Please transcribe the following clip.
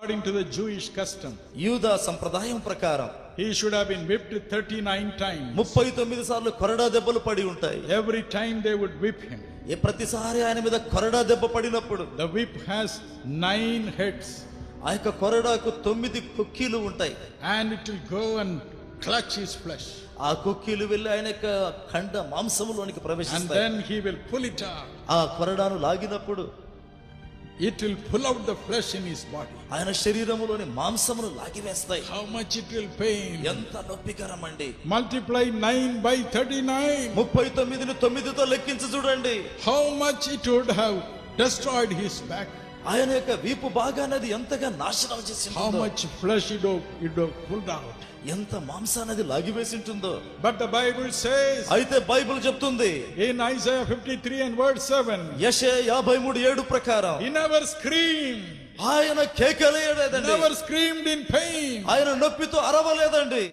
According to the Jewish custom, యూదా సంప్రదాయం ప్రకారం he should have been whipped 39 times. 39 సార్లు కొరడా దెబ్బలు పడి ఉంటాయి. Every time they would whip him. ప్రతిసారి ఆయన మీద కొరడా దెబ్బ పడినప్పుడు The whip has 9 heads. ఆ యొక్క కొరడాకు 9 కొక్కీలు ఉంటాయి. And it will go and clutch his flesh. ఆ కొక్కీలు వెళ్ళి ఆయన యొక్క ఖండ మాంసములోనికి And ప్రవేశిస్తాయి. then he will pull it out. ఆ కొరడాను లాగినప్పుడు It will pull out the flesh in his body. ఆయన శరీరములోని మాంసమును లాగివేస్తాయి. How much it will pain. ఎంత నొప్పికరమండి. Multiply 9 by 39. 39ని 9తో లెక్కించి చూడండి. How much it would have destroyed his back. ఆయన యొక్క వీపు భాగాన్ని ఎంతగా నాశనం చేసిందో. How much flesh it would have pulled out. ఎంత మాంసాన్ని లాగివేసి ఉంటుందో. But the Bible says, అయితే బైబిల్ చెప్తుంది in Isaiah 53 and verse 7, యెషయా 53:7 ప్రకారం he never screamed. ఆయన కేకలేయలేదండి. Never screamed in pain. ఆయన నొప్పితో అరవలేదండి.